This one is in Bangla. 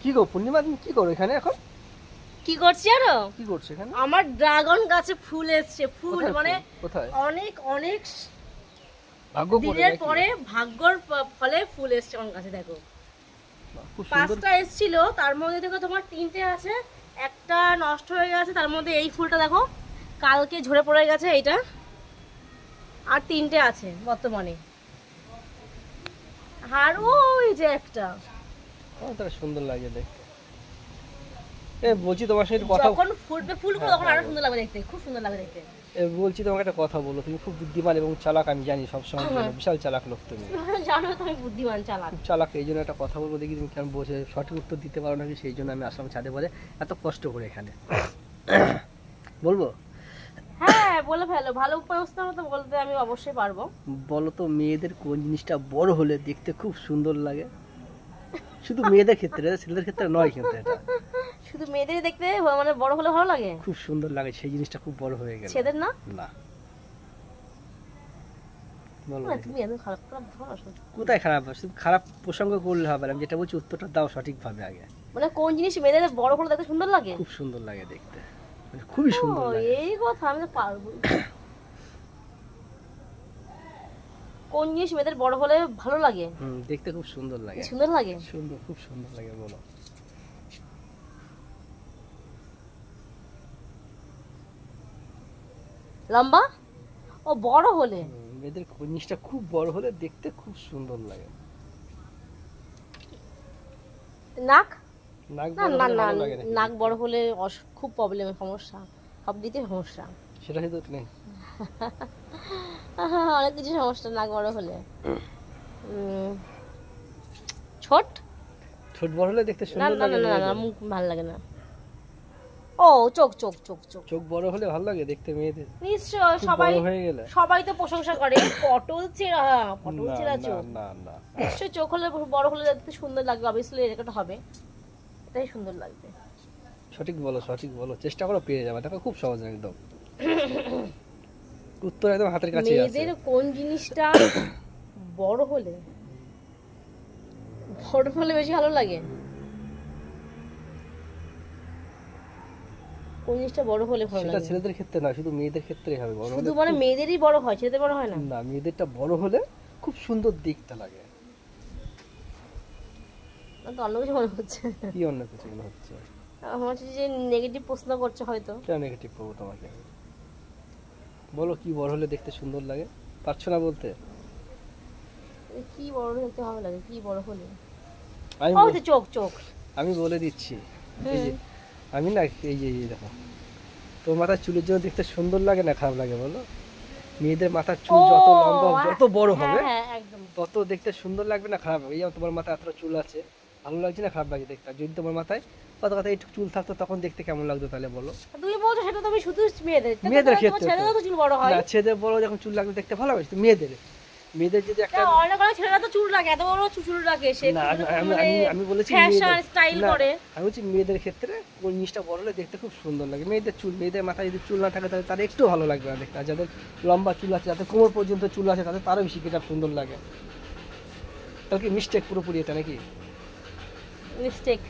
কি গো পূর্ণিমা, তুমি কি করো এখানে এখন? কি করছি জানো? কি করছো এখানে? আমার ড্রাগন গাছে ফুল এসছে, ফুল মানে কোথায়? অনেক অনেক দিনের পরে ভাগ্যর ফলে ফুল এসছে আমার গাছে। দেখো 5টা এসেছিল, তার মধ্যে দেখো তোমার 3টে আছে, একটা নষ্ট হয়ে গেছে। তার মধ্যে এই ফুলটা দেখো কালকে ঝরে পড়ে গেছে এইটা, আর 3টে আছে বর্তমানে। আর ওই যে একটা সুন্দর লাগে দেখতে। বলছি তোমার সাথে কথা, যখন ফুটবে ফুলগুলো তখন আরো সুন্দর লাগবে দেখতে, খুব সুন্দর লাগে দেখতে। বলছি তোমাকে একটা কথা বলো, তুমি খুব বুদ্ধিমান এবং চালাক, আমি জানি সবসময় বিশাল চালাক লোক তুমি। জানো তুমি বুদ্ধিমান চালাক, খুব চালাক। এই জন্য একটা কথা বলবো, দেখি তুমি কেমন বসে সঠিক উত্তর দিতে পারো নাকি, সেই জন্য আমি আসলাম ছাদে বলে এত কষ্ট করে এখানে। বলবো? হ্যাঁ বলে ফেলো, ভালো প্রশ্ন মতো বলতে আমি অবশ্যই পারবো। বলো তো মেয়েদের কোন জিনিসটা বড় হলে দেখতে খুব সুন্দর লাগে? শুধু মেয়েদের ক্ষেত্রে, ছেলেদের ক্ষেত্রে নয় কিন্তু এটা। শুধু মেয়েদের দেখতে মানে বড় হলে ভালো লাগে, খুব সুন্দর লাগে, সেই জিনিসটা খুব বড় হয়ে গেল। ছেলেদের না? না। বলো তুমি এত খারাপ খারাপ কোথায় খারাপ? শুধু খারাপ প্রসঙ্গ করলে হবে না, আমি যেটা বলছি উত্তরটা দাও সঠিকভাবে আগে। মানে কোন জিনিস মেয়েদের বড় হলে দেখতে সুন্দর লাগে? খুব সুন্দর লাগে দেখতে, খুবই সুন্দর লাগে। এই কথা আমি তো পারবো। কোন জিনিস মেয়েদের বড় হলে ভালো লাগে? দেখতে খুব সুন্দর লাগে। সুন্দর লাগে? সুন্দর, খুব সুন্দর লাগে। বলো। লম্বা? ও বড় হলে মেয়েদের কোন জিনিসটা খুব বড় হলে দেখতে খুব সুন্দর লাগে? নাক? নাক না না না, নাক বড় হলে খুব প্রবলেম, সমস্যা, সব দিতে সমস্যা। সেটা হয়তো নেই, অনেক কিছু সমস্যা নাক বড় হলে। ছোট? ছোট বড় হলে দেখতে সুন্দর লাগে? না না না, মুখ ভালো লাগে না। ও চোখ চোখ চোখ চোখ চোখ বড় হলে ভালো লাগে দেখতে মেয়েদের? নিশ্চয়, সবাই তো প্রশংসা করে পটল চেরা, পটল চেরা চোখ। না না, নিশ্চয় চোখ হলে বড় হলে দেখতে সুন্দর লাগবে, অবভিয়াসলি এটা হবে, এটাই সুন্দর লাগবে। সঠিক বলো, সঠিক বলো, চেষ্টা করো পেয়ে যাবে, দেখো খুব সহজ একদম, উত্তর একদম হাতের কাছে আছে। মেয়েদের কোন জিনিসটা বড় হলে বেশি ভালো লাগে? কোন জিনিসটা বড় হলে ভালো লাগে? সেটা ছেলেদের ক্ষেত্রে না, শুধু মেয়েদের ক্ষেত্রেই হবে। বড় শুধু মানে মেয়েদেরই বড় হয়, ছেলেদের বড় হয় না? না, মেয়েদেরটা বড় হলে খুব সুন্দর দেখতে লাগে। তো অন্য কিছু মনে হচ্ছে। কি অন্য কিছু মনে হচ্ছে? আমার হচ্ছে যে নেগেটিভ প্রশ্ন করছে হয়তো। কেন নেগেটিভ করবো তোমাকে? বলো কি বড় হলে দেখতে সুন্দর লাগে? পারছো না বলতে? কি বড় হতে ভালো লাগে, কি বড় হলে? চোখ চোখ। আমি বলে দিচ্ছি, এই যে আমি না, এই যে দেখো, তোর মাথার চুলের জন্য দেখতে সুন্দর লাগে না খারাপ লাগে বলো? মেয়েদের মাথার চুল যত লম্বা, যত বড় হবে তত দেখতে সুন্দর লাগবে না খারাপ হবে? এই যেমন তোমার মাথায় এতটা চুল আছে, ভালো লাগছে না খারাপ লাগছে দেখতে? যদি তোমার মাথায় কত কথা একটু চুল থাকতো তখন দেখতে কেমন লাগতো তাহলে বলো? তুমি বলছো সেটা তুমি শুধু মেয়েদের ক্ষেত্রে, ছেলেদের তো চুল বড় হয় না, ছেলেদের বড় যখন চুল লাগবে দেখতে ভালো লাগে, মেয়েদের যদি একটা অনেক ছেলেরা তো চুল রাখে, এত বড় চুল রাখে, সে আমি বলেছি ফ্যাশন স্টাইল করে। আমি বলছি মেয়েদের ক্ষেত্রে কোন জিনিসটা বড় হলে দেখতে খুব সুন্দর লাগে? মেয়েদের চুল, মেয়েদের মাথায় যদি চুল না থাকে তাহলে তার একটু ভালো লাগবে না দেখতে, আর যাদের লম্বা চুল আছে, যাদের কোমর পর্যন্ত চুল আছে, তাদের তারও বেশি গেটআপ সুন্দর লাগে। তাহলে কি মিস্টেক পুরোপুরি এটা নাকি? মিস্টেক।